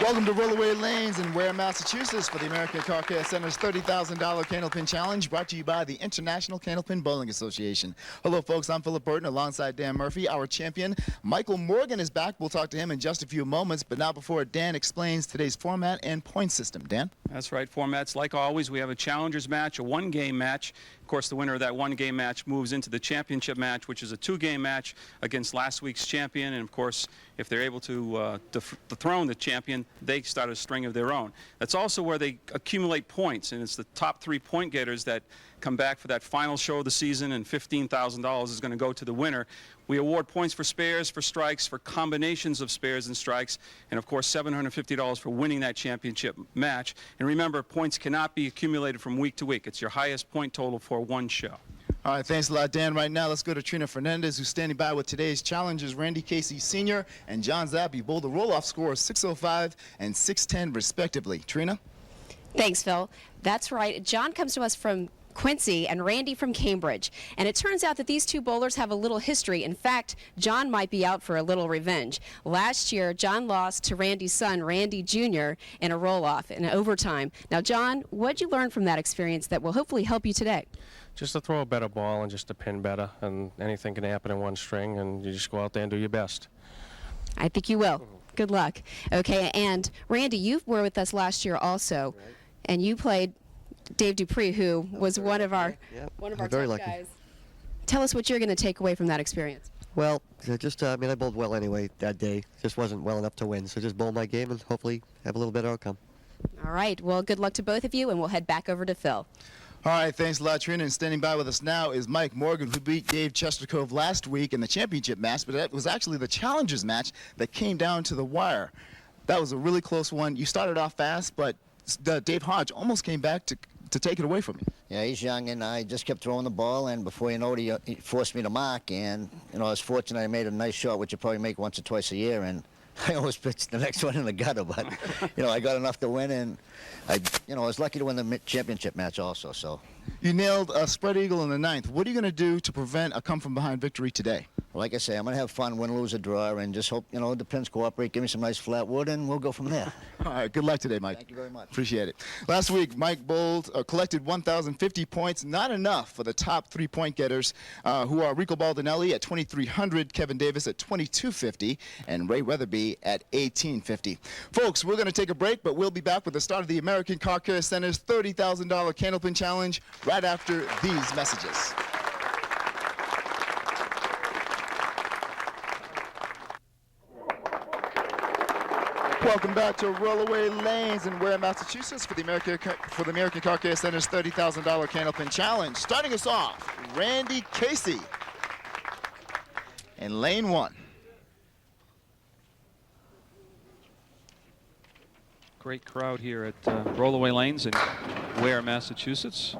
Welcome to Rollaway Lanes in Ware, Massachusetts for the American Car Care Center's $30,000 Candlepin Challenge, brought to you by the International Candlepin Bowling Association. Hello, folks. I'm Philip Burton alongside Dan Murphy. Our champion, Michael Morgan, is back. We'll talk to him in just a few moments, but not before Dan explains today's format and point system. Dan? That's right. Formats, like always, we have a challengers match, a one-game match. Of course, the winner of that one-game match moves into the championship match, which is a two-game match against last week's champion. And, of course, if they're able to dethrone the champion, they start a string of their own. That's also where they accumulate points, and it's the top 3 point getters that come back for that final show of the season, and $15,000 is going to go to the winner. We award points for spares, for strikes, for combinations of spares and strikes, and of course $750 for winning that championship match. And remember, points cannot be accumulated from week to week. It's your highest point total for one show. All right, thanks a lot, Dan. Right now, let's go to Trina Fernandez, who's standing by with today's challengers, Randy Casey Sr. and John Zappi, both the roll-off scores 605 and 610, respectively. Trina? Thanks, Phil. That's right. John comes to us from Quincy and Randy from Cambridge. And it turns out that these two bowlers have a little history. In fact, John might be out for a little revenge. Last year, John lost to Randy's son, Randy Jr., in a roll-off in overtime. Now, John, what'd you learn from that experience that will hopefully help you today? Just to throw a better ball and just to pin better, and anything can happen in one string, and you just go out there and do your best. I think you will. Good luck. Okay, and Randy, you were with us last year also, right. And you played Dave Dupree, who was one of our very top lucky guys. Tell us what you're going to take away from that experience. Well, just I mean, I bowled well anyway that day. Just wasn't well enough to win, so just bowl my game and hopefully have a little better outcome. All right. Well, good luck to both of you, and we'll head back over to Phil. All right, thanks a lot, Trina. And standing by with us now is Mike Morgan, who beat Dave Chestercove last week in the championship match, but that was actually the challengers match that came down to the wire. That was a really close one. You started off fast, but Dave Hodge almost came back to take it away from you. Yeah, he's young, and I just kept throwing the ball, and before you know it, he forced me to mark, and, you know, I was fortunate I made a nice shot, which you probably make once or twice a year, and I always pitched the next one in the gutter, but, you know, I got enough to win, and I was lucky to win the championship match also, so. You nailed a spread eagle in the ninth. What are you going to do to prevent a come-from-behind victory today? Like I say, I'm going to have fun, win, lose, or draw, and just hope, you know, the pins cooperate, give me some nice flat wood, and we'll go from there. All right, good luck today, Mike. Thank you very much. Appreciate it. Last week, Mike bowled, collected 1,050 points, not enough for the top 3 point getters, who are Rico Baldinelli at 2,300, Kevin Davis at 2,250, and Ray Weatherby at 1,850. Folks, we're going to take a break, but we'll be back with the start of the American Car Care Center's $30,000 Candlepin Challenge right after these messages. Welcome back to Rollaway Lanes in Ware, Massachusetts for the American Car Care Center's $30,000 Candlepin Challenge. Starting us off, Randy Casey in lane 1. Great crowd here at Rollaway Lanes in Ware, Massachusetts.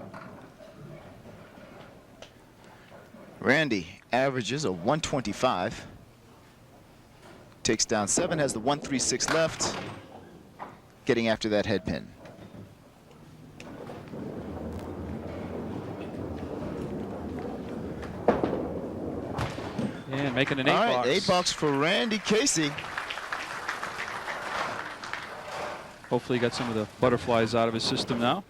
Randy averages a 125. Takes down 7, has the 136 left, getting after that head pin. And making an 8 All right, box. 8 bucks for Randy Casey. Hopefully he got some of the butterflies out of his system now.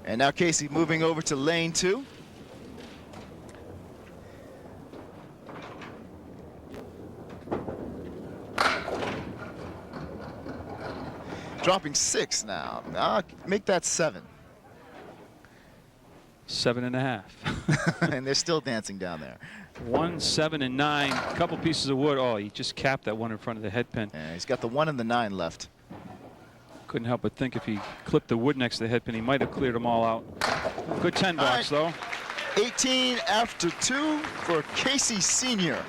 And now Casey moving over to lane 2. Dropping 6 now. Make that 7. 7.5. And they're still dancing down there. 1, 7, and 9. A couple pieces of wood. Oh, he just capped that one in front of the head pin. Yeah, he's got the 1 and the 9 left. Couldn't help but think if he clipped the wood next to the head pin, he might have cleared them all out. Good 10 box, though. 18 after 2 for Casey Sr.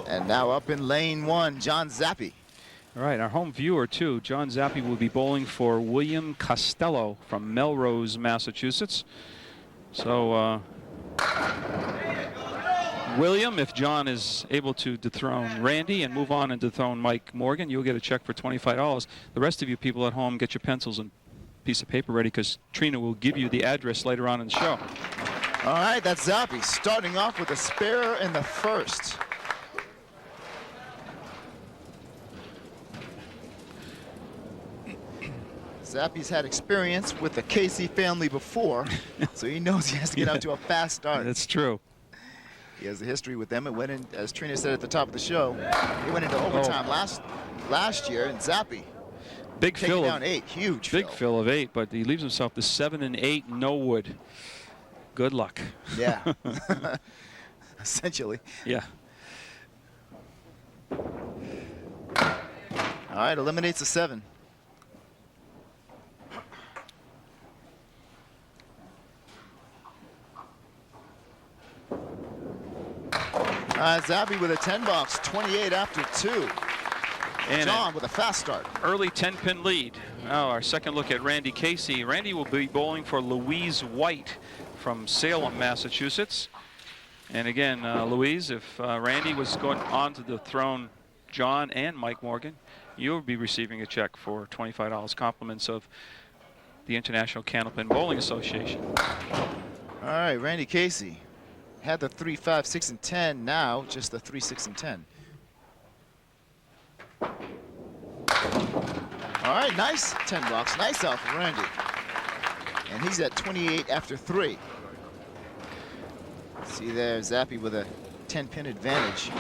And now up in lane 1, John Zappi. All right, our home viewer, too. John Zappi will be bowling for William Costello from Melrose, Massachusetts. So, William, if John is able to dethrone Randy and move on and dethrone Mike Morgan, you'll get a check for $25. The rest of you people at home, get your pencils and piece of paper ready, because Trina will give you the address later on in the show. All right, that's Zappi starting off with a spare in the first. Zappi's had experience with the Casey family before, so he knows he has to get out to a fast start. That's true. He has a history with them. It went in, as Trina said at the top of the show, it went into overtime last year, and Zappi Big taking Phil down of, 8, huge Big Phil. Phil of 8, but he leaves himself to 7 and 8, no wood. Good luck. Yeah, essentially. Yeah. All right, eliminates a 7. Zappi with a 10 box, 28 after 2. And John with a fast start. early 10-pin lead. Now our second look at Randy Casey. Randy will be bowling for Louise White from Salem, Massachusetts. And again, Louise, if Randy was going on to dethrone John and Mike Morgan, you'll be receiving a check for $25 compliments of the International Candlepin Bowling Association. All right, Randy Casey had the 3, 5, 6, and 10. Now just the 3, 6, and 10. All right, nice 10 box. Nice out for Randy. And he's at 28 after 3. See there, Zappi with a 10-pin advantage.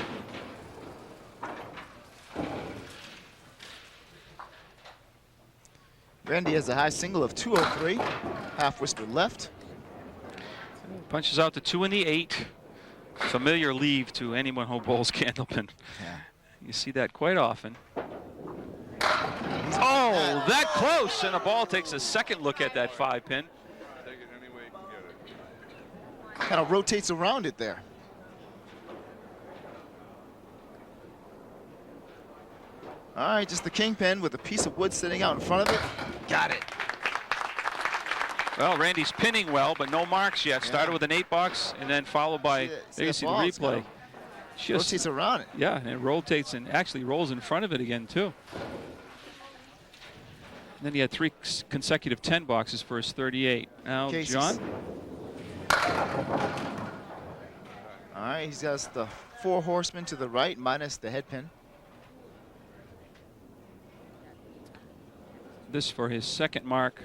Randy has a high single of 203, half whisper left. Punches out to 2 in the 8. Familiar leave to anyone who bowls Candlepin. Yeah. You see that quite often. Oh, that close, and the ball takes a second look at that 5-pin. Kind of rotates around it there. All right, just the kingpin with a piece of wood sitting out in front of it. Got it. Well, Randy's pinning well, but no marks yet. Yeah. Started with an 8 box and then followed by, there you see the replay. Just, Rotates around it. yeah, and it rotates and actually rolls in front of it again, too. And then he had 3 consecutive 10 boxes for his 38. Now, Casey's. John? All right, he's got the 4 horsemen to the right minus the head pin. This for his second mark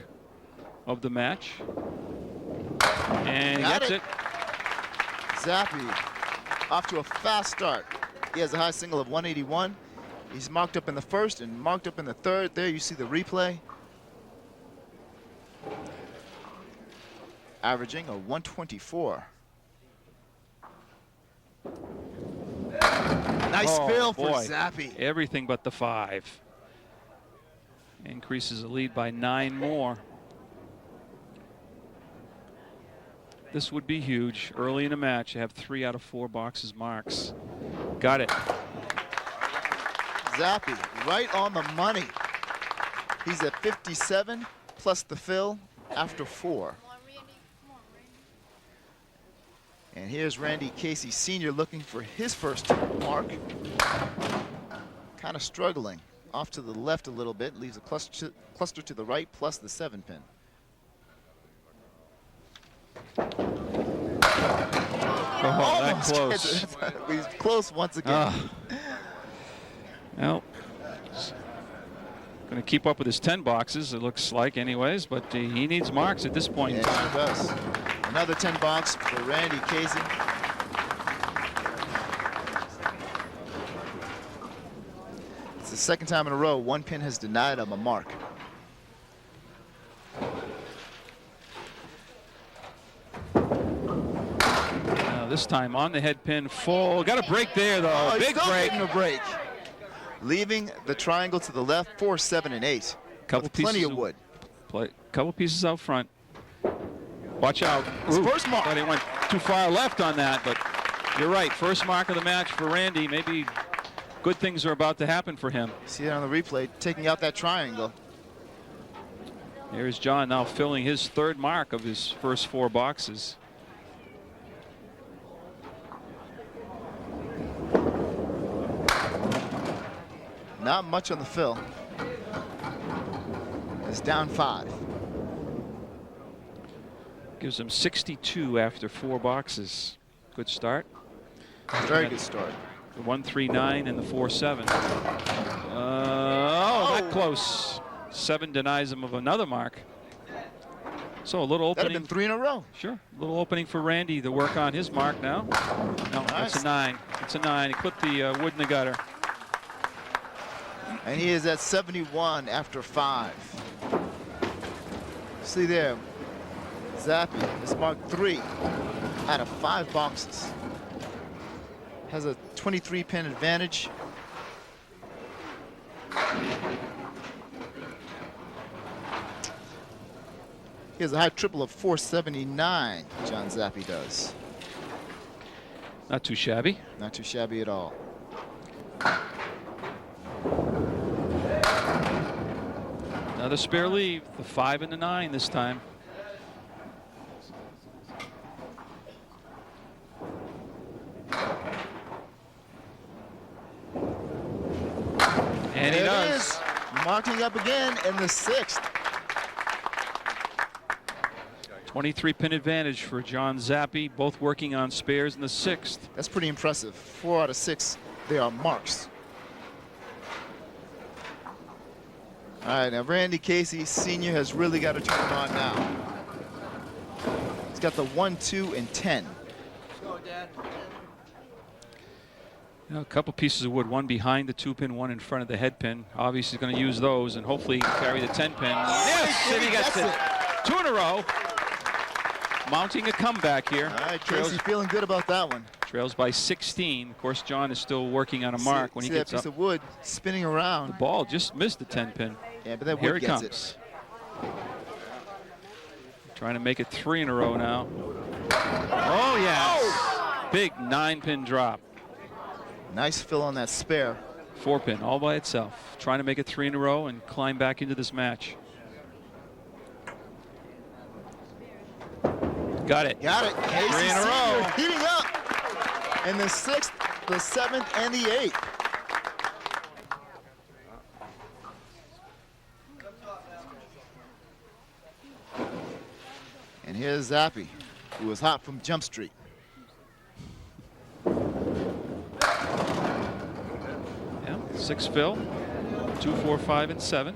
of the match. And he Got gets it. it. Zappi off to a fast start. He has a high single of 181. He's marked up in the first and marked up in the third. There you see the replay. Averaging a 124. Nice fill for boy. Zappi. Everything but the 5. Increases the lead by 9 more. This would be huge. Early in the match, you have 3 out of 4 boxes marks. Got it. Zappi right on the money. He's at 57 plus the fill after 4. And here's Randy Casey Sr. looking for his first mark. Kind of struggling. Off to the left a little bit, leaves a cluster to the right plus the 7-pin. Oh, that close. He's close once again. Well, going to keep up with his 10 boxes, it looks like anyways, but he needs marks at this point in Yeah, time. he does. Another 10 box for Randy Casey. It's the second time in a row 1 pin has denied him a mark. Now this time on the head pin, full. Got a break there though. Oh, he's Big still break. getting a break. Leaving the triangle to the left, 4, 7, and 8. Couple With plenty pieces of wood. Couple pieces out front. Watch out. His Ooh, first mark. Thought he went too far left on that, but you're right. First mark of the match for Randy. Maybe good things are about to happen for him. See it on the replay, taking out that triangle. Here's John now filling his 3rd mark of his first 4 boxes. Not much on the fill. It's down 5. Gives him 62 after 4 boxes. Good start. Very good start. The 139 and the 47. Oh, that close. 7 denies him of another mark. So a little That'd opening. have been 3 in a row. Sure. A little opening for Randy to work on his mark now. No, that's a 9. It's a 9. He clipped the wood in the gutter. And he is at 71 after 5. See there, Zappi has marked 3 out of 5 boxes. Has a 23 pin advantage. He has a high triple of 479, John Zappi does. Not too shabby. Not too shabby at all. Another spare leave. The 5 and the 9 this time. And he There it does. is. Marking up again in the 6th. 23 pin advantage for John Zappi, both working on spares in the 6th. That's pretty impressive. 4 out of 6, they are marks. All right, now Randy Casey Sr. has really got to turn it on now. He's got the 1, 2, and 10. You know, a couple pieces of wood, one behind the 2-pin, one in front of the head pin. Obviously, he's going to use those and hopefully carry the 10-pin. Yes, and he gets it. 2 in a row. Mounting a comeback here. All right, Casey feeling good about that one. Trails by 16. Of course, John is still working on a mark when he gets that piece up. of wood spinning around. The ball just missed the 10-pin. Yeah, but that Here wood it gets comes. Trying to make it 3 in a row now. Oh, yeah. Big 9-pin drop. Nice fill on that spare. 4-pin all by itself. Trying to make it 3 in a row and climb back into this match. Got it. Got it. Casey 3 in a Sr. row. heating up in the 6th, the 7th, and the 8th. And here's Zappi, who was hot from Jump Street. Yeah, 6 fill. 2, 4, 5, and 7.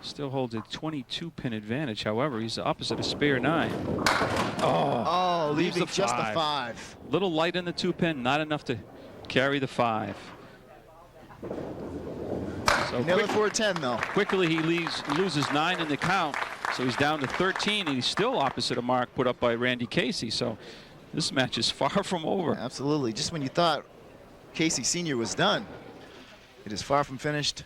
Still holds a 22-pin advantage. However, he's the opposite of spare 9. Oh, leaves leaving the just the 5. 5. Little light in the 2-pin, not enough to carry the 5. So Nail it for a 10, though. quickly he loses 9 in the count, so he's down to 13, and he's still opposite a mark put up by Randy Casey. So this match is far from over. Absolutely. Just when you thought Casey Sr. was done, it is far from finished.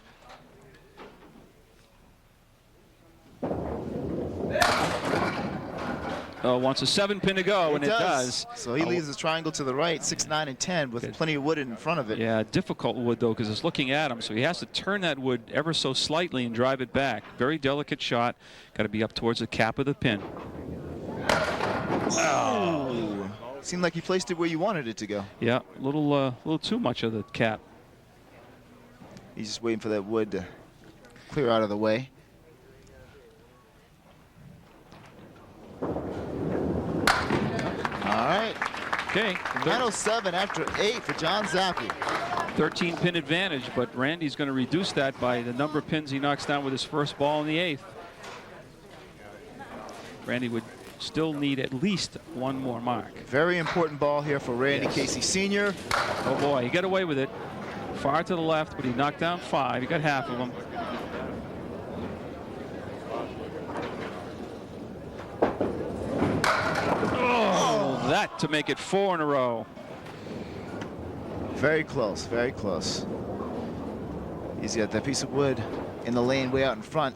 Wants a 7-pin to go, and it does. So he leaves the triangle to the right, 6, 9, and 10, with plenty of wood in front of it. Yeah, difficult wood, though, because it's looking at him. So he has to turn that wood ever so slightly and drive it back. Very delicate shot. Got to be up towards the cap of the pin. Oh. Seemed like he placed it where you wanted it to go. Yeah, a little too much of the cap. He's just waiting for that wood to clear out of the way. All right. Okay. 907 after 8 for John Zappi. 13-pin advantage, but Randy's going to reduce that by the number of pins he knocks down with his first ball in the 8th. Randy would still need at least 1 more mark. Very important ball here for Randy Casey Sr. Oh boy, he got away with it. Far to the left, but he knocked down 5. He got half of them. Oh, that to make it 4 in a row. Very close, very close. He's got that piece of wood in the lane way out in front.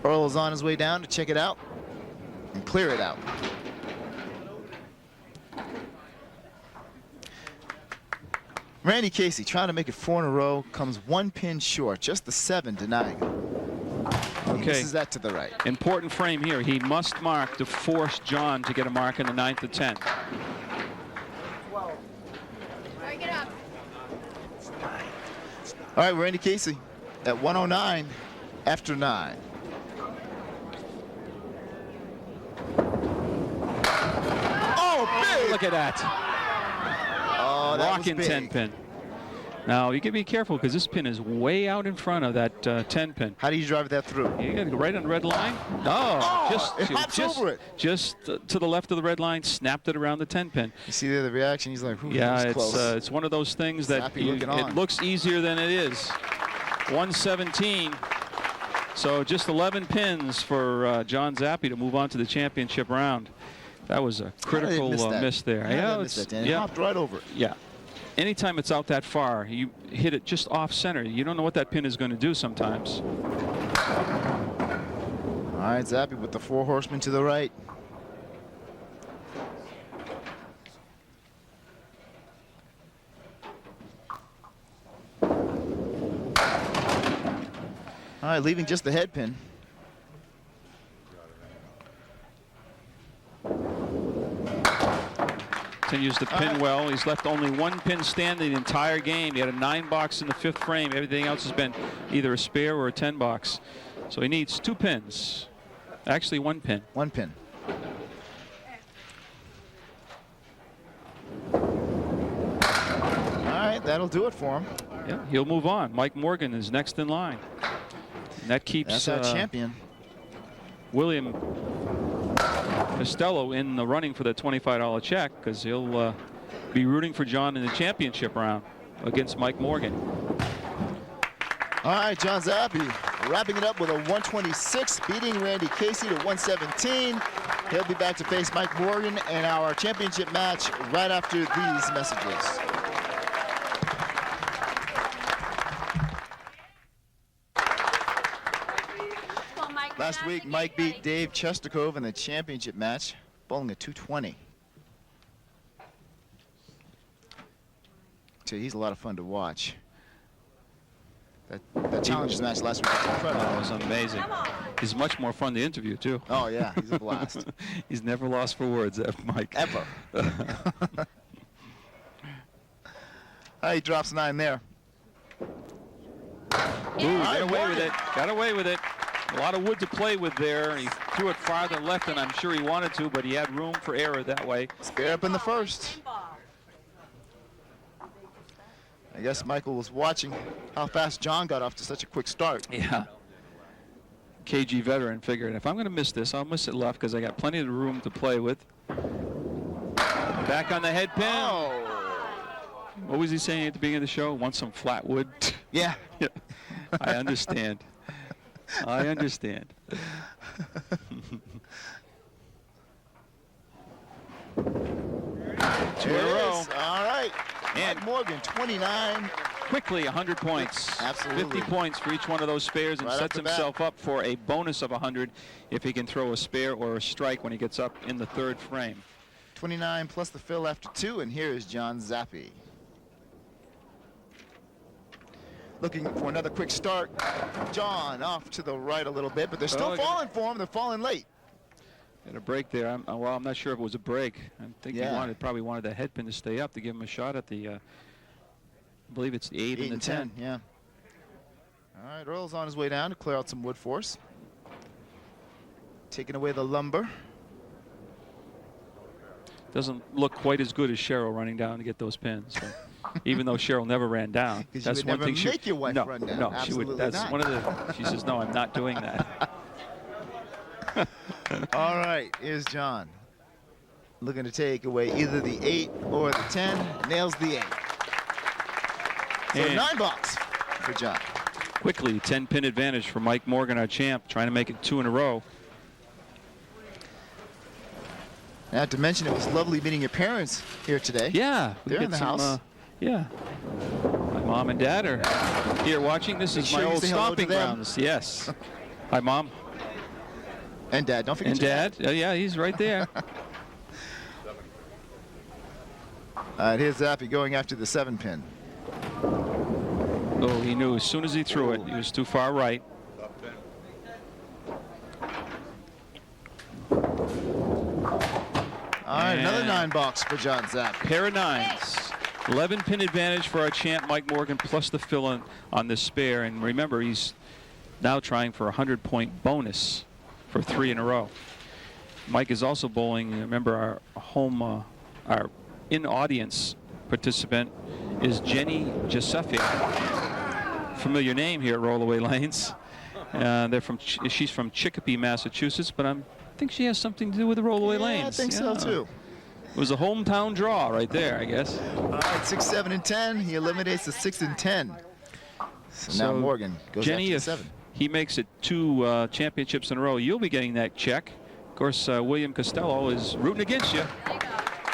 Earl is on his way down to check it out and clear it out. Randy Casey trying to make it 4 in a row, comes 1 pin short, just the 7 denying. Okay. This is that to the right. Important frame here. He must mark to force John to get a mark in the 9th to 10th. All right, Randy Casey at 109. after 9. Oh, big! Look at that. Oh, that was Rocking big. 10 pin. Now, you can be careful because this pin is way out in front of that 10 pin. How do you drive that through? You got to go right on the red line. No, it hops over it. Just to the left of the red line, snapped it around the 10 pin. You see the reaction? He's like, Yeah, that was close. it's one of those things that Zappi looking on. it looks easier than it is. 117. So just 11 pins for John Zappi to move on to the championship round. That was a critical miss there. Yeah, it hopped right over it. Yeah. Anytime it's out that far, you hit it just off center. You don't know what that pin is going to do sometimes. All right, Zappi with the 4 horsemen to the right. All right, leaving just the head pin. Continues to pin well. He's left only 1 pin standing the entire game. He had a 9 box in the 5th frame. Everything else has been either a spare or a 10 box. So he needs 2 pins. Actually, 1 pin. 1 pin. All right, that'll do it for him. Yeah, he'll move on. Mike Morgan is next in line. And that keeps That's our champion. William Costello in the running for the $25 check, because he'll be rooting for John in the championship round against Mike Morgan. All right, John Zappi wrapping it up with a 126, beating Randy Casey to 117. He'll be back to face Mike Morgan in our championship match right after these messages. Last week, Mike beat Dave Chestakov in the championship match, bowling a 220. He's a lot of fun to watch. That challenges match last week was incredible. That was amazing. He's much more fun to interview, too. Oh, yeah, he's a blast. He's never lost for words, Mike. Ever. He drops 9 there. Ooh, got away with it. Got away with it. A lot of wood to play with there. He threw it farther left than I'm sure he wanted to, but he had room for error that way. Spare up in the first. I guess Michael was watching how fast John got off to such a quick start. Yeah. KG veteran figured, if I'm going to miss this, I'll miss it left because I got plenty of room to play with. Back on the head pin. Oh. What was he saying at the beginning of the show? Want some flat wood? Yeah. I understand. I understand. Two in a row. All right. And Mike Morgan, 29. Quickly, 100 points. Absolutely. 50 points for each one of those spares, and Right sets off the bat. himself up for a bonus of 100 if he can throw a spare or a strike when he gets up in the 3rd frame. 29 plus the fill after 2, and here is John Zappi. Looking for another quick start. John off to the right a little bit, but they're still falling for him. They're falling late. Got a break there. I'm not sure if it was a break. I think he probably wanted the head pin to stay up to give him a shot at the, I believe it's the 8 and the 10. Yeah. All right, Earl's on his way down to clear out some wood for us. Taking away the lumber. Doesn't look quite as good as Cheryl running down to get those pins. So. Even though Cheryl never ran down. Because you would never make your wife run down. No, Absolutely she would. That's not. one of the. She says, "No, I'm not doing that." All right, here's John. Looking to take away either the 8 or the 10. Nails the 8. So And 9 bucks for John. quickly, 10-pin advantage for Mike Morgan, our champ, trying to make it 2 in a row. Not to mention, it was lovely meeting your parents here today. Yeah, They're in the house. Yeah, my mom and dad are here watching. This is sure my you old say hello to stomping them. grounds. Yes. Hi, Mom. And Dad, don't forget And your Dad. Yeah, he's right there. All right, here's Zappi going after the 7-pin. Oh, he knew as soon as he threw it, he was too far right. All right, another 9 bucks for John Zappi. Pair of 9s. 11-pin advantage for our champ Mike Morgan plus the fill on this spare. And remember, he's now trying for a 100-point bonus for 3 in a row. Mike is also bowling. Remember, our home, our in-audience participant is Jenny Giuseppe. Familiar name here at Rollaway Lanes. She's from Chicopee, Massachusetts, but I think she has something to do with the Rollaway Lanes. I think so too. It was a hometown draw right there, I guess. All right, 6, 7, and 10. He eliminates the 6 and 10. So now Morgan goes Jenny, up if to 7. he makes it 2 championships in a row, you'll be getting that check. Of course, William Costello is rooting against you.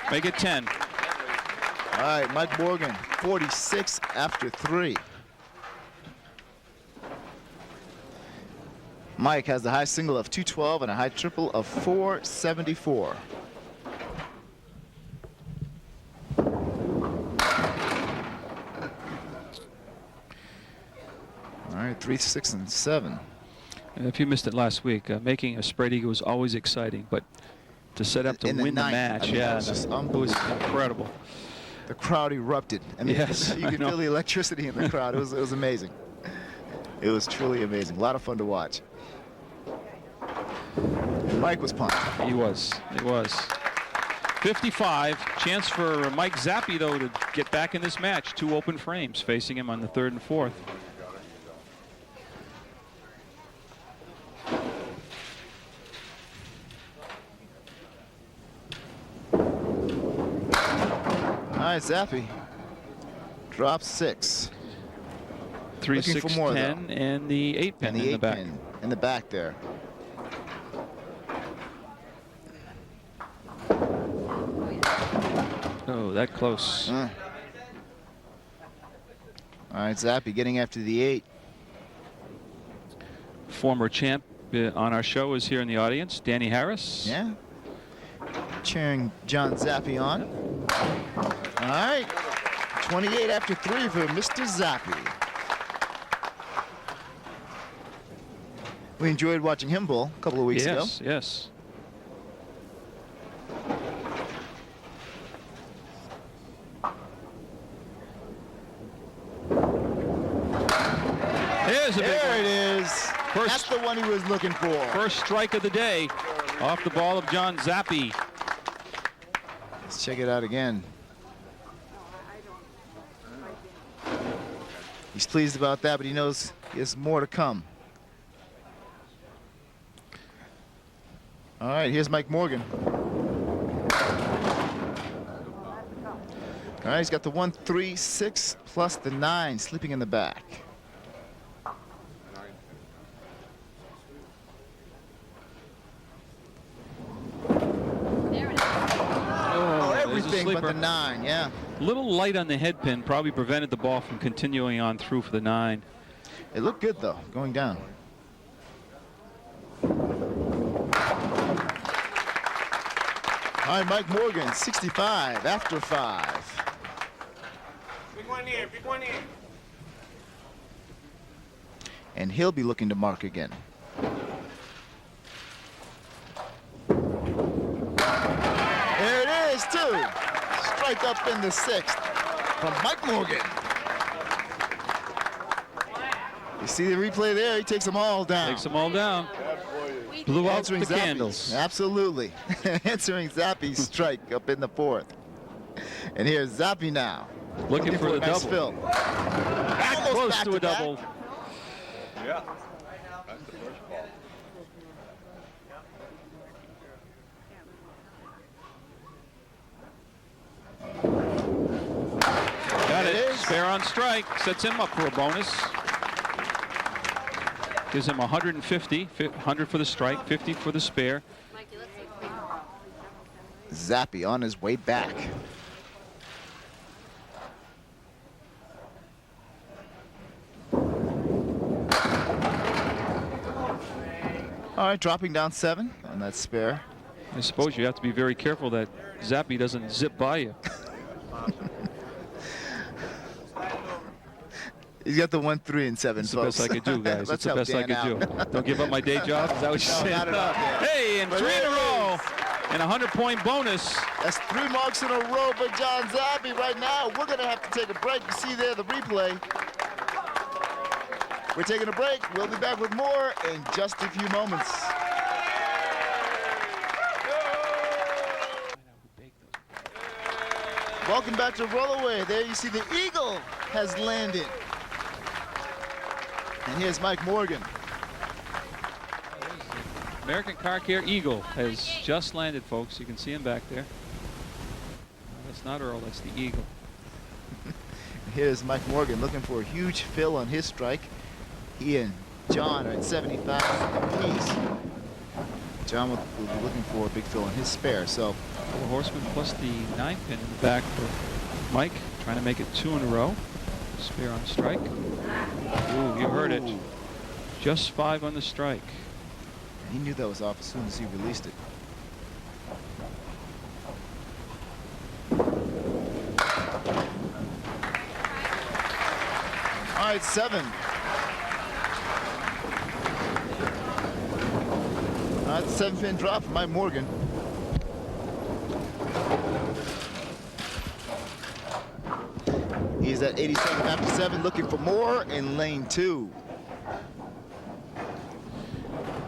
Make it 10. All right, Mike Morgan, 46 after 3. Mike has the high single of 212 and a high triple of 474. All right, 3, 6, and 7. If you missed it last week, making a spread eagle was always exciting, but to set up to In the win the ninth, match, I mean, that was just it was unbelievable. incredible. The crowd erupted. I mean, Yes, you I could know. feel the electricity in the crowd. It was amazing. It was truly amazing. A lot of fun to watch. Mike was pumped. He was. 55. Chance for Mike Zappi, though, to get back in this match. 2 open frames facing him on the 3rd and 4th. All right, Zappi drops 6. 3, Looking 6, for more, 10, and the 8 pin And the in the 8 back. pin in the back there. Oh, that close. All right, Zappi getting after the 8. Former champ on our show is here in the audience, Danny Harris. Yeah. Cheering John Zappi on. All right. 28 after 3 for Mr. Zappi. We enjoyed watching him bowl a couple of weeks ago. Yes. There's a big There one. it is. First- That's the one he was looking for. First strike of the day off the ball of John Zappi. Let's check it out again. He's pleased about that, but he knows he has more to come. All right, here's Mike Morgan. All right, he's got the 1, 3, 6 plus the 9 sleeping in the back. Oh, Everything but the sleeper. 9, yeah. Little light on the head pin probably prevented the ball from continuing on through for the 9. It looked good though, going down. All right, Mike Morgan, 65 after 5. Big one here, big one here. And he'll be looking to mark again. There it is, too. Strike up in the 6th from Mike Morgan. You see the replay there? He takes them all down. Takes them all down. Blew out the Answering Zappi's. candles. Absolutely. Answering Zappi's strike up in the 4th. And here's Zappi now. Looking for a the nice double. fill. Back Almost close back to a back. double. Yeah. That's the first ball. Got It it. is. Spare on strike. Sets him up for a bonus. Gives him 150. 100 for the strike, 50 for the spare. Zappi on his way back. All right, dropping down 7 on that spare. I suppose you have to be very careful that Zappi doesn't zip by you. He's got the 1, 3, and 7. That's the best I could do, guys. That's Let's the help best I Dan could out. do. Don't give up my day job. Is that what you're No, saying? not at all, Dan. Hey, and But 3 in there a it row. is. And a 100-point bonus. That's 3 marks in a row for John Zappi right now. We're going to have to take a break. You see there the replay. We're taking a break. We'll be back with more in just a few moments. Welcome back to Rollaway. There you see the Eagle has landed. And here's Mike Morgan. American Car Care Eagle has just landed, folks. You can see him back there. That's not Earl, that's the Eagle. Here's Mike Morgan looking for a huge fill on his strike. He and John are at 75 apiece. John will be looking for a big fill on his spare. So 4 horsemen plus the 9 pin in the back for Mike, trying to make it 2 in a row. Spare on strike. Ooh, you heard it. Just 5 on the strike. He knew that was off as soon as he released it. All right, 7. All right, 7-pin drop for Mike Morgan. He's at 87 after 7, looking for more in lane 2.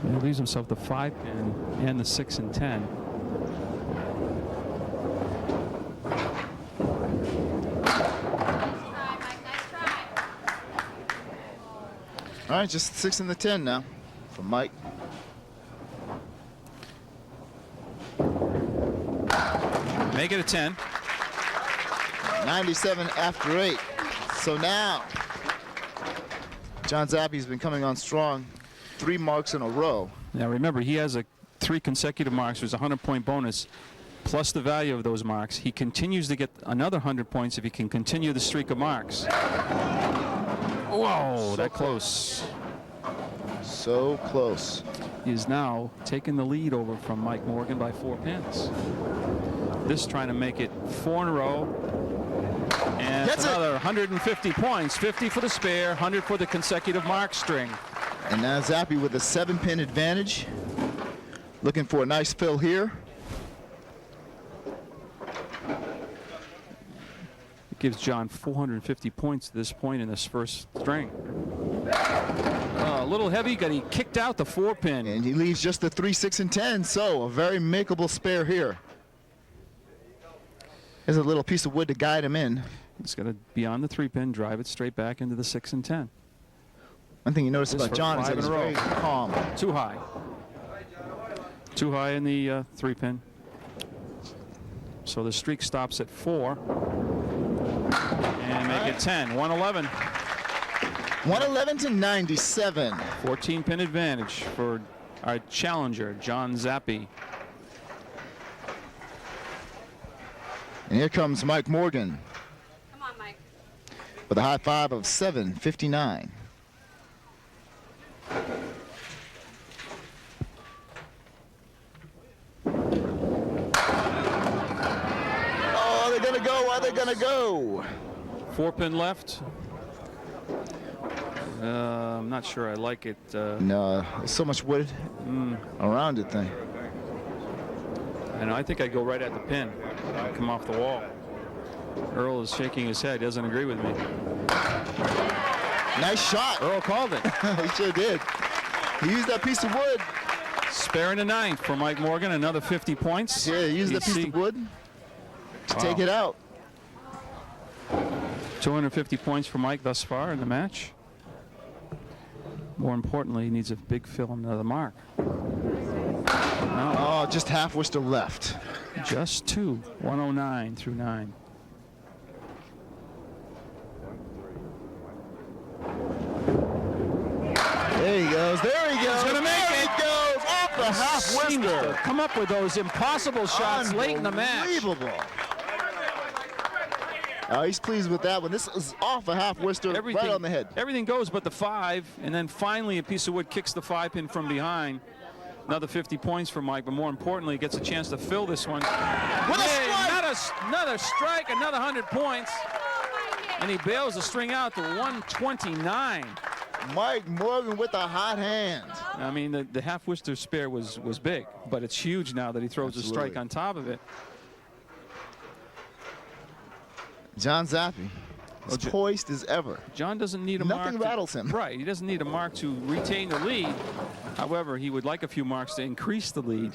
He leaves himself the 5 pin and the 6 and 10. All right, just 6 and the 10 now for Mike. Make it a 10. 97 after 8. So now, John Zappi's been coming on strong. 3 marks in a row. Now remember, he has 3 consecutive marks. There's a 100-point bonus, plus the value of those marks. He continues to get another 100 points if he can continue the streak of marks. Whoa, So that close. So close. He is now taking the lead over from Mike Morgan by 4 pins. This trying to make it 4 in a row. And That's another 150 points. 50 for the spare, 100 for the consecutive mark string. And now Zappi with a 7-pin advantage. Looking for a nice fill here. It gives John 450 points at this point in this first string. A little heavy, got he kicked out the 4-pin. And he leaves just the 3, 6, and 10. So a very makeable spare here. There's a little piece of wood to guide him in. He's got to be on the 3-pin, drive it straight back into the 6 and 10. One thing you notice This about for John is 5 that he's in a row. very calm. Too high. Too high in the 3-pin. So the streak stops at 4. And make it 10. 111. 111 to 97. 14-pin advantage for our challenger, John Zappi. And here comes Mike Morgan Come on, Mike. with a high 5 of 759. Oh, they're gonna go. Are they gonna go? 4-pin left. I'm not sure I like it. No, there's so much wood around it thing. And I think I'd go right at the pin. Come off the wall. Earl is shaking his head. He doesn't agree with me. Nice shot. Earl called it. He sure did. He used that piece of wood. Sparing a 9th for Mike Morgan. Another 50 points. Yeah, he used You that piece see- of wood to take Wow. it out. 250 points for Mike thus far in the match. More importantly, he needs a big fill on another mark. No, Oh, just half Worcester left. just 2. 109 through 9. There he goes. There he goes. He's gonna make There it. he goes. Off the half Seems to Worcester. come up with those impossible shots late in the match. Unbelievable. He's pleased with that one. This is off a half Worcester, right on the head. Everything goes but the 5, and then finally a piece of wood kicks the 5-pin from behind. Another 50 points for Mike, but more importantly, gets a chance to fill this one. With a strike! Another strike, another 100 points, and he bails the string out to 129. Mike Morgan with a hot hand. I mean, the half Worcester spare was big, but it's huge now that he throws a strike Absolutely. on top of it. John Zappi as poised as ever. John doesn't need a mark. Nothing rattles him. Right. He doesn't need a mark to retain the lead. However, he would like a few marks to increase the lead.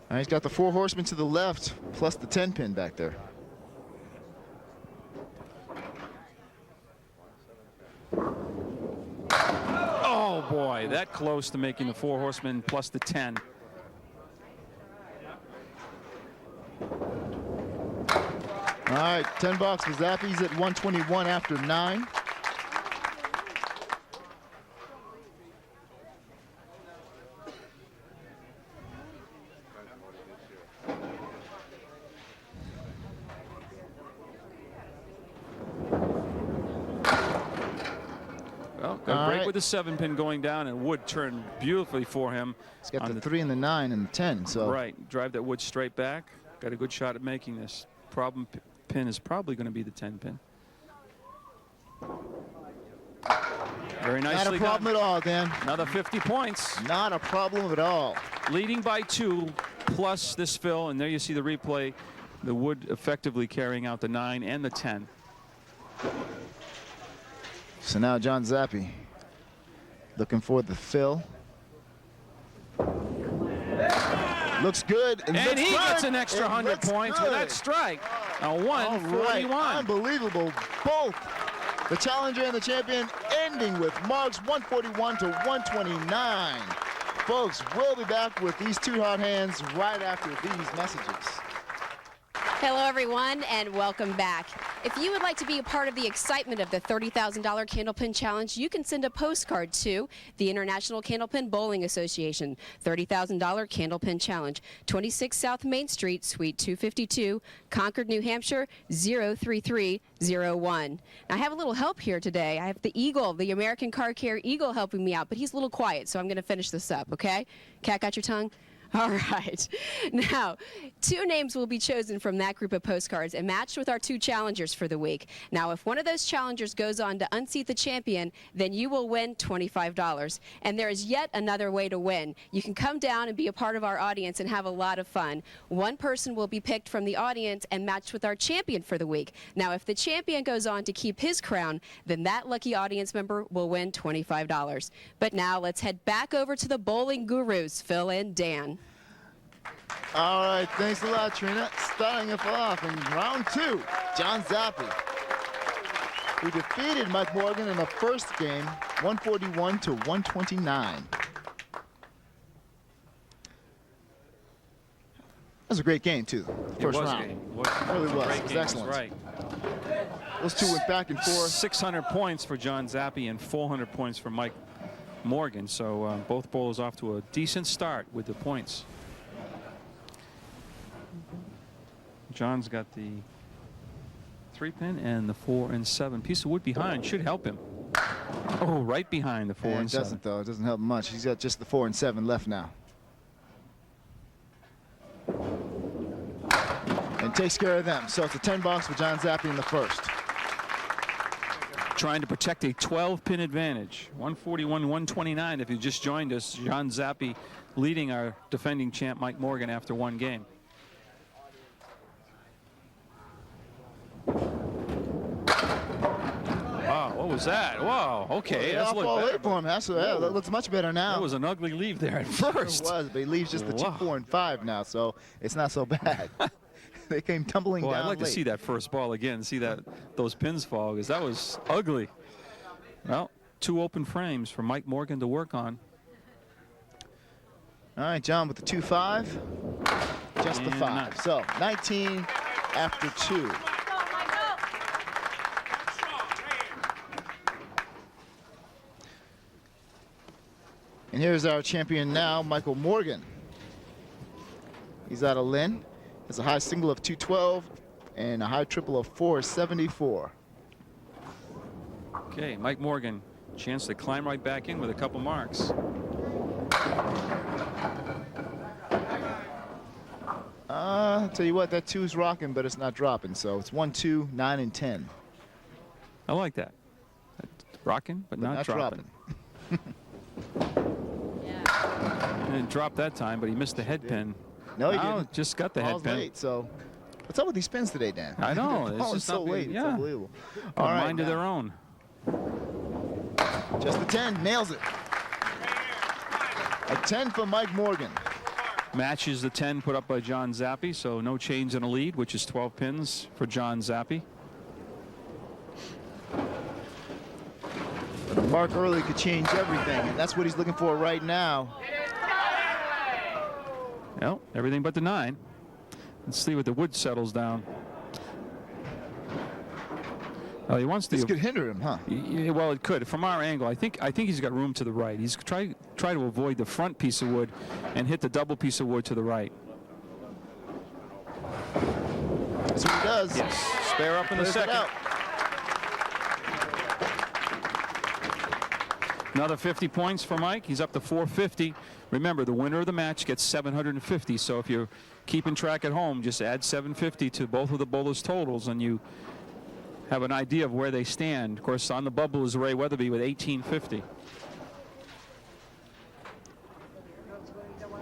All right, he's got the 4 horsemen to the left, plus the 10 pin back there. Oh boy, that close to making the 4 horsemen plus the 10. All right, $10 for Zappi's at 121 after 9. Well, got a break with the 7 pin going down, and Wood turned beautifully for him. He's got the 3 and the 9 and the 10. So right, drive that Wood straight back. Got a good shot at making this. Problem pin is probably going to be the 10 pin. Very nicely not a problem done. at all, Dan. Another 50 points. Not a problem at all. Leading by 2 plus this fill, and there you see the replay. The Wood effectively carrying out the 9 and the 10. So now John Zappi looking for the fill. Looks good. And looks he good. gets an extra It 100 looks points good. with that strike. A 141. Right. Unbelievable. Both the challenger and the champion ending with marks 141 to 129. Folks, we'll be back with these 2 hot hands right after these messages. Hello, everyone, and welcome back. If you would like to be a part of the excitement of the $30,000 Candlepin Challenge, you can send a postcard to the International Candlepin Bowling Association, $30,000 Candlepin Challenge, 26 South Main Street, Suite 252, Concord, New Hampshire, 03301. Now, I have a little help here today. I have the Eagle, the American car carrier Eagle, helping me out, but he's a little quiet, so I'm going to finish this up, okay? Cat, got your tongue? All right. Now, 2 names will be chosen from that group of postcards and matched with our 2 challengers for the week. Now, if one of those challengers goes on to unseat the champion, then you will win $25. And there is yet another way to win. You can come down and be a part of our audience and have a lot of fun. One person will be picked from the audience and matched with our champion for the week. Now, if the champion goes on to keep his crown, then that lucky audience member will win $25. But now let's head back over to the bowling gurus, Phil and Dan. All right, thanks a lot, Trina. Starting us off in round 2, John Zappi, who defeated Mike Morgan in the first game, 141 to 129. That was a great game, too. First round. It really was. Great It was game. excellent. Right. Those 2 went back and forth. 600 points for John Zappi and 400 points for Mike Morgan. So both bowlers off to a decent start with the points. John's got the 3 pin and the 4 and 7. Piece of wood behind should help him. Oh, right behind the 4 and 7. It doesn't, though. It doesn't help much. He's got just the 4 and 7 left now. And takes care of them. So it's a $10 for John Zappi in the first. Trying to protect a 12-pin advantage. 141-129 if you just joined us. John Zappi leading our defending champ Mike Morgan after 1 game. Wow, what was that? Wow, okay, that's Well, look better. late for him. That looks much better now. That was an ugly leave there at first. It was, but he leaves just the 2, Wow. 4, and 5 now, so it's not so bad. They came tumbling Boy, down I'd like late. to see that first ball again, see those pins fall, because that was ugly. Well, 2 open frames for Mike Morgan to work on. All right, John with the 2-5. Just the And 5. nice. So 19 after 2. And here's our champion now, Michael Morgan. He's out of Lynn. Has a high single of 212 and a high triple of 474. Okay, Mike Morgan, chance to climb right back in with a couple marks. I'll tell you what, that 2's rocking, but it's not dropping. So it's 1, 2, 9, and 10. I like that. Rocking, but not dropping. He didn't drop that time, but he missed the head pin. No, he Now, didn't. just got the head Ball's pin. late, so What's up with these spins today, Dan? I know. They're calling just so not late. yeah. It's unbelievable. Got All a right, mind of now. their own. Just a 10, nails it. A 10 for Mike Morgan. Matches the 10 put up by John Zappi, so no change in a lead, which is 12 pins for John Zappi. But the mark early could change everything, and that's what he's looking for right now. Well, everything but the 9. Let's see what the wood settles down. He wants to. This could hinder him, huh? Yeah, well, it could. From our angle, I think he's got room to the right. He's try to avoid the front piece of wood and hit the double piece of wood to the right. That's what he does. Yes. Spare up in the Clears it second. out. Another 50 points for Mike. He's up to 450. Remember, the winner of the match gets 750. So if you're keeping track at home, just add 750 to both of the bowlers' totals, and you have an idea of where they stand. Of course, on the bubble is Ray Weatherby with 1850.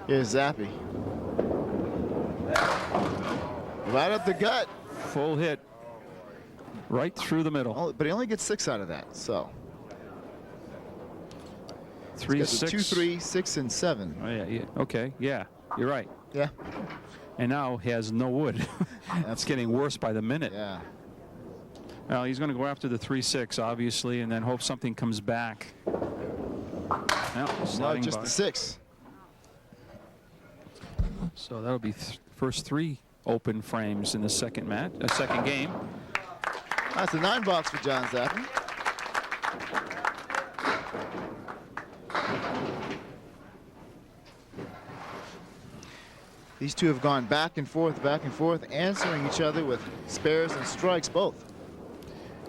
Here's Zappi. Right up the gut. Full hit. Right through the middle. But he only gets 6 out of that, so. 3, He's got 6. the 2, 3, 6, and 7. Oh, yeah. Okay. Yeah. You're right. Yeah. And now he has no wood. That's getting worse by the minute. Yeah. Well, he's going to go after the 3-6, obviously, and then hope something comes back. No, sliding just by. the 6. So that'll be first 3 open frames in the second game. That's a 9 box for John Zappi. These two have gone back and forth, answering each other with spares and strikes both.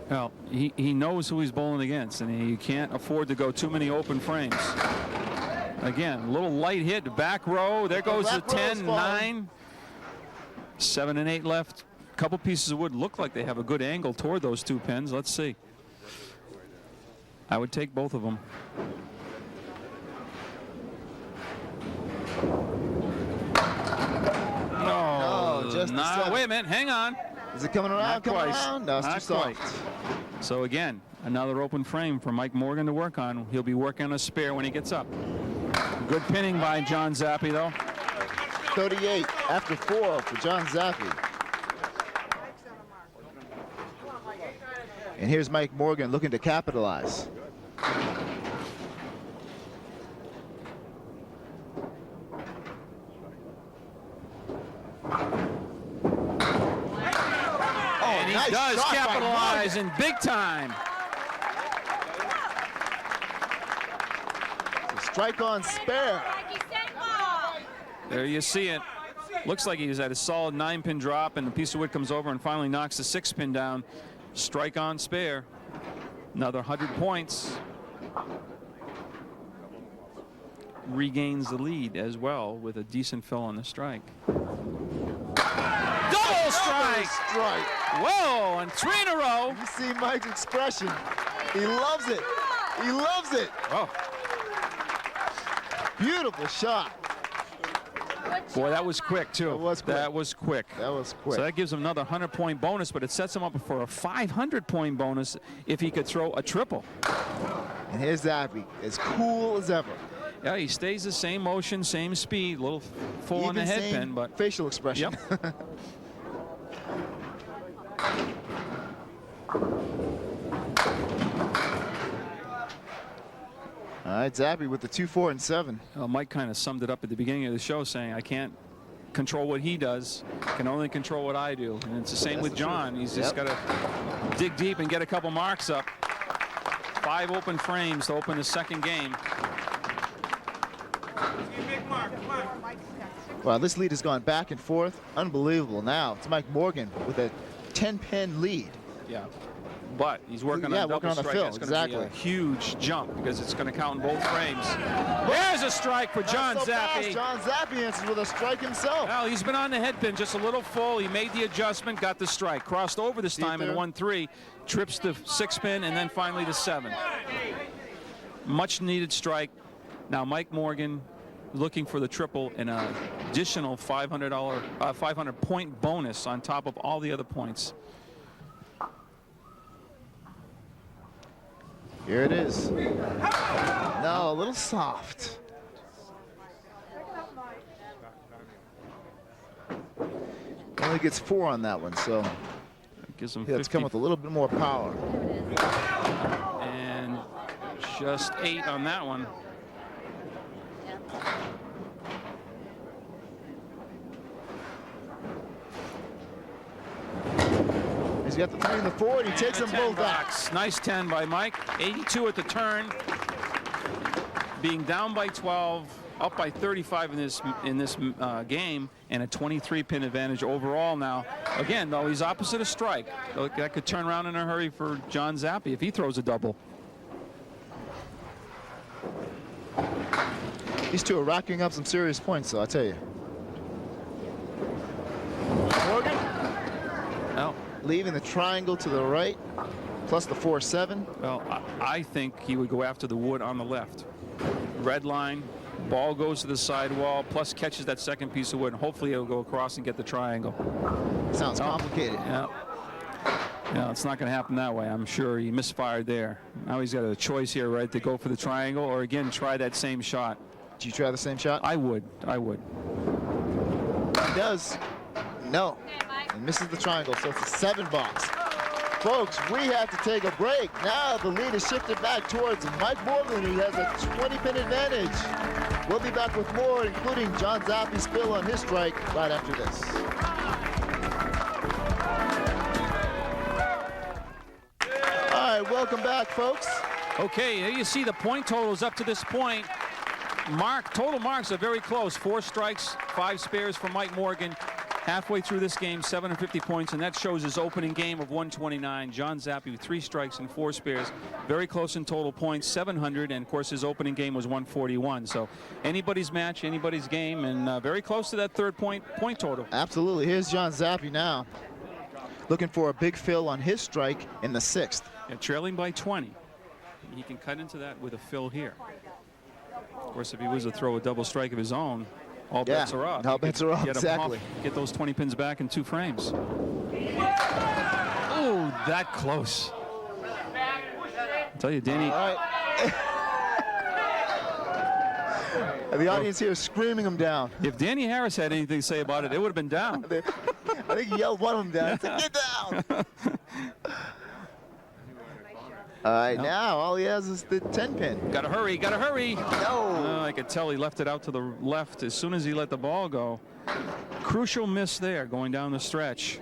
Well, he knows who he's bowling against, and you can't afford to go too many open frames. Again, a little light hit, back row. There goes the 10, 9, 7 and 8 left. A couple pieces of wood look like they have a good angle toward those 2 pins. Let's see. I would take both of them. No, just the 7. Wait a minute, hang on. Is it coming around? Not quite. No, it's Not too soft. quite. So again, another open frame for Mike Morgan to work on. He'll be working on a spare when he gets up. Good pinning by John Zappi, though. 38 after 4 for John Zappi. And here's Mike Morgan looking to capitalize. And he does capitalize in big time. Strike on spare. There you see it. Looks like he's at a solid 9-pin drop, and the piece of wood comes over and finally knocks the 6-pin down. Strike on spare. Another 100 points. Regains the lead as well with a decent fill on the strike. Double strike! Whoa, and 3 in a row. You see Mike's expression. He loves it. He loves it. Oh. Beautiful shot. Boy, that was quick, too. That was quick. That was quick. That was quick. So that gives him another 100-point bonus, but it sets him up for a 500-point bonus if he could throw a triple. And here's Zappi, as cool as ever. Yeah, he stays the same motion, same speed, a little full on the Even head same pin, but facial expression. Yep. All right, Zappi with the 2, 4, and 7. Mike kind of summed it up at the beginning of the show, saying, I can't control what he does, I can only control what I do. And it's the same with John. He's just got to dig deep and get a couple marks up. 5 open frames to open the second game. Well, this lead has gone back and forth. Unbelievable. Now it's Mike Morgan with a 10-pin lead. Yeah. But he's working Yeah, on double working on the strike. fill, It's going to be a huge jump because it's going to count in both frames. There's a strike for John Not so Zappi. fast. John Zappi answers with a strike himself. Well, he's been on the head pin just a little full. He made the adjustment, got the strike. Crossed over this time and 1-3. Trips the 6-pin and then finally the 7. Much needed strike. Now Mike Morgan looking for the triple in a additional $500 point bonus on top of all the other points. Here it is. No, a little soft. Only gets 4 on that one, so Gives him yeah, it's come with a little bit more power. and just 8 on that one. He's got the 3 and the 4, and he takes them both back. Nice 10 by Mike. 82 at the turn. Being down by 12, up by 35 in this game, and a 23-pin advantage overall now. Again, though, he's opposite a strike. So that could turn around in a hurry for John Zappi if he throws a double. These two are racking up some serious points, so I tell you. Morgan. Well, leaving the triangle to the right, plus the 4-7. well, I think he would go after the wood on the left. Red line, ball goes to the sidewall, plus catches that second piece of wood, and hopefully he'll go across and get the triangle. Sounds complicated. Yeah. Yeah, it's not going to happen that way. I'm sure he misfired there. Now he's got a choice here, right, to go for the triangle or again try that same shot. Did you try the same shot? I would. He does. No. And misses the triangle, so it's a 7 box. Folks, we have to take a break. Now the lead is shifted back towards Mike Morgan, who has a 20-pin advantage. We'll be back with more, including John Zappi's spill on his strike right after this. All right, welcome back, folks. Okay, here you see the point totals up to this point. Total marks are very close. 4 strikes, 5 spares for Mike Morgan. Halfway through this game, 750 points, and that shows his opening game of 129. John Zappi with 3 strikes and 4 spares. Very close in total points, 700, and of course his opening game was 141. So anybody's match, anybody's game, and very close to that third point total. Absolutely. Here's John Zappi now, looking for a big fill on his strike in the 6th. Yeah, trailing by 20. He can cut into that with a fill here. Of course, if he was to throw a double strike of his own, all bets are off. All bets are off, Get exactly. Get those 20 pins back in 2 frames. Oh, that close. I tell you, Danny. All right. The audience here is screaming him down. If Danny Harris had anything to say about it, it would have been down. I think he yelled one of them down. He said, get down. All right, now all he has is the 10-pin. Gotta hurry, gotta hurry. No. I could tell he left it out to the left as soon as he let the ball go. Crucial miss there going down the stretch.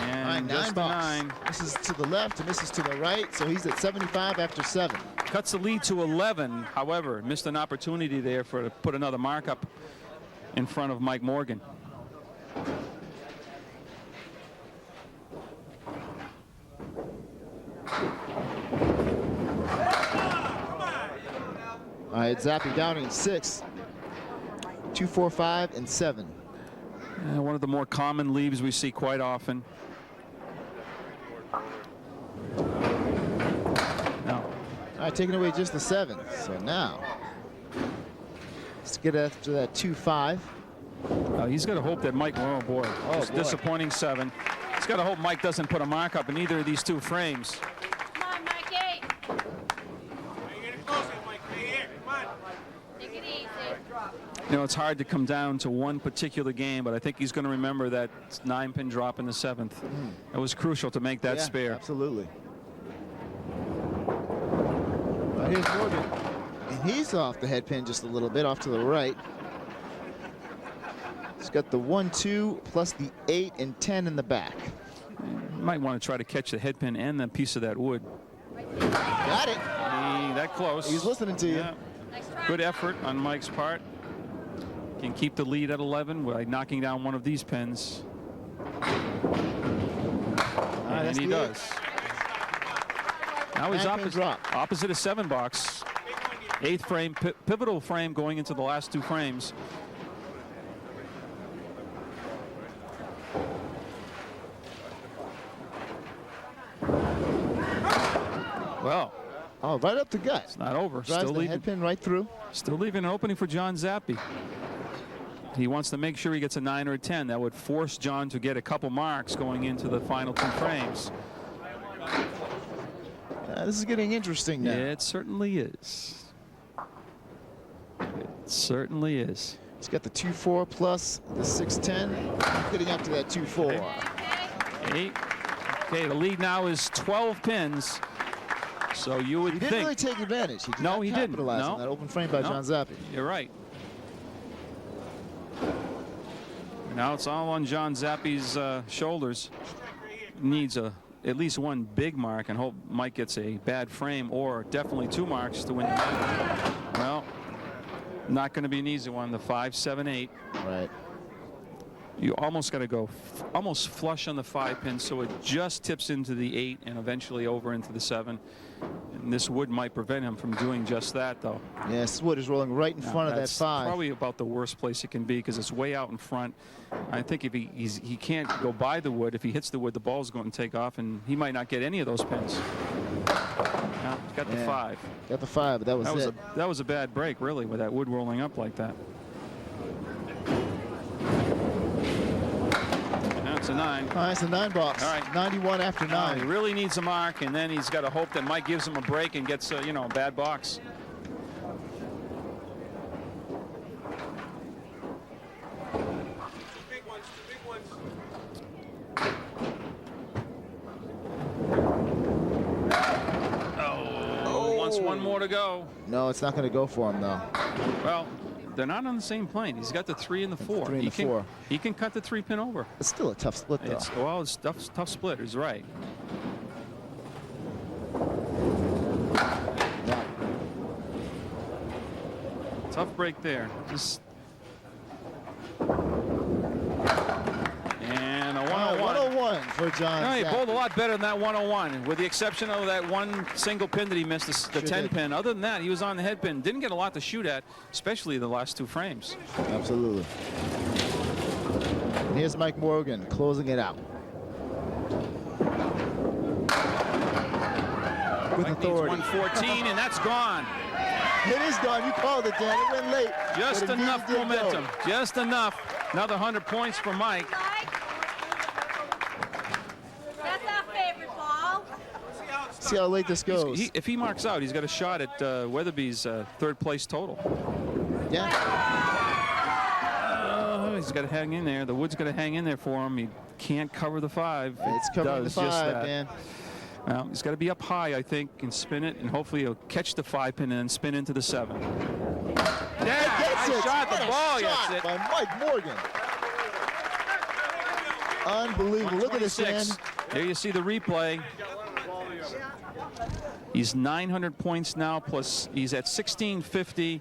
And just the 9. Misses to the left and misses to the right, so he's at 75 after 7. Cuts the lead to 11. However, missed an opportunity there to put another mark up in front of Mike Morgan. All right, Zappi down in 6. 2, 4, 5, and 7. One of the more common leaves we see quite often. Now, all right, taking away just the 7. So now, let's get after that 2, 5. he's got to hope that Mike, oh boy, just boy. disappointing 7. He's got to hope Mike doesn't put a mark up in either of these 2 frames. Come on, Mikey. Take it easy. You know, it's hard to come down to one particular game, but I think he's going to remember that 9-pin drop in the 7th. It was crucial to make that spare. Absolutely. Well, here's Morgan, and he's off the head pin just a little bit, off to the right. He's got the 1, 2, plus the 8 and 10 in the back. You might want to try to catch the head pin and that piece of that wood. Got it. That close. He's listening to you. Yeah. Good effort on Mike's part. Can keep the lead at 11 by knocking down one of these pins. And he does. Now he's opposite a 7 box. 8th frame, pivotal frame going into the last 2 frames. Well. Oh, right up the gut. It's not over. Drives Still the leaving. head pin right through. Still leaving an opening for John Zappi. he wants to make sure he gets a 9 or a 10. That would force John to get a couple marks going into the final 2 frames. This is getting interesting now. It certainly is. It certainly is. He's got the 2-4 plus the 6-10, getting up to that 2-4. 8. Okay, the lead now is 12 pins. So you would He think. didn't really take advantage. He did No, not he didn't. capitalize No. on that open frame by No. John Zappi. You're right. Now it's all on John Zappi's shoulders. Needs at least one big mark and hope Mike gets a bad frame or definitely 2 marks to win the match. Well, not going to be an easy one. The 5, 7, 8. Right. You almost got to go almost flush on the 5 pin so it just tips into the 8 and eventually over into the 7. And this wood might prevent him from doing just that, though. Yes, wood is rolling right in front of that That's 5. probably about the worst place it can be because it's way out in front. I think if he can't go by the wood, if he hits the wood, the ball's going to take off, and he might not get any of those pins. Now, he's got the 5. Got the 5, but that was it. That was a bad break, really, with that wood rolling up like that. Now it's a 9. All right, it's a 9 box. All right. 91 after Now 9. he really needs a mark, and then he's got to hope that Mike gives him a break and gets a bad box. Wants one more to go. No, it's not going to go for him, though. Well, they're not on the same plane. He's got the 3 and the 4. 3 and the 4. He can cut the 3 pin over. It's still a tough split, though. It's tough split. He's right. Yeah. Tough break there. And a 101. 101 for John No, he Zappi. bowled a lot better than that 101, with the exception of that one single pin that he missed, the 10 pin. Other than that, he was on the head pin. Didn't get a lot to shoot at, especially the last 2 frames. Absolutely. And here's Mike Morgan closing it out. With Mike needs authority. 114, and that's gone. It is gone. You called it, Dan. It went late. Just but indeed enough it did momentum. go. Just enough. Another 100 points for Mike. That's our favorite ball. See how late this goes. If he marks out, he's got a shot at Weatherby's 3rd place total. Yeah. He's got to hang in there. The wood's got to hang in there for him. He can't cover the 5. It's covering the 5, Dan. Well, he's got to be up high, I think, and spin it, and hopefully he'll catch the 5 pin and then spin into the 7. Gets it. Shot the What a ball. shot Gets it. by Mike Morgan. Unbelievable. Look at this, Dan. 126. There you see the replay. He's 900 points now, plus he's at 1650.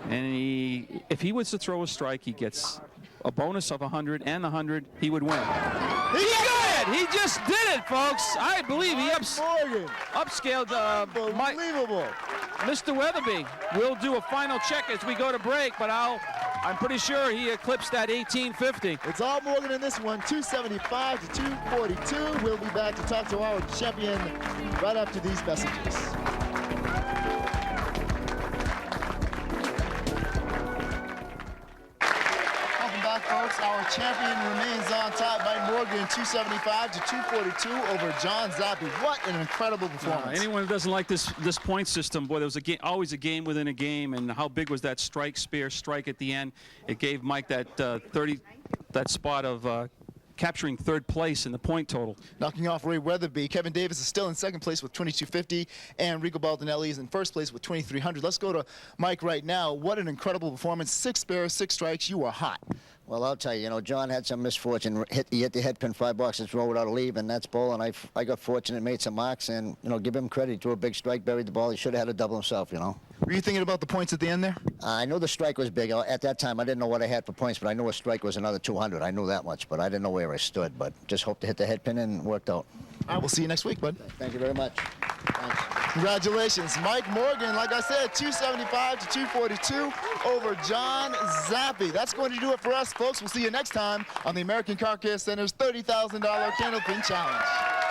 And if he was to throw a strike, he gets a bonus of 100 and 100. He would win. He got it! He just did it, folks. I believe he upscaled Unbelievable. Mr. Weatherby. We'll do a final check as we go to break, but I'm pretty sure he eclipsed that 1850. It's all Morgan in this one, 275 to 242. We'll be back to talk to our champion right after these messages. Welcome back, folks. Our champion remains on top by Morgan, 275 to 242 over John Zappi. What an incredible performance. Anyone who doesn't like this point system, boy, there was always a game within a game, and how big was that strike at the end? It gave Mike that that spot of capturing 3rd place in the point total. Knocking off Ray Weatherby. Kevin Davis is still in 2nd place with 2250, and Rico Baldinelli is in 1st place with 2300. Let's go to Mike right now. What an incredible performance. 6 spares, 6 strikes. You are hot. Well, I'll tell you, John had some misfortune. He hit the head pin 5 boxes, rolled without a leave, and that's ball. And I got fortunate, made some marks, and give him credit. He threw a big strike, buried the ball. He should have had a double himself. Were you thinking about the points at the end there? I knew the strike was big. At that time, I didn't know what I had for points, but I knew a strike was another 200. I knew that much, but I didn't know where I stood. But just hoped to hit the head pin and worked out. All right, we'll see you next week, bud. Thank you very much. Thanks. Congratulations. Mike Morgan, like I said, 275 to 242 over John Zappi. That's going to do it for us, folks. We'll see you next time on the American Car Care Center's $30,000 Candlepin Challenge.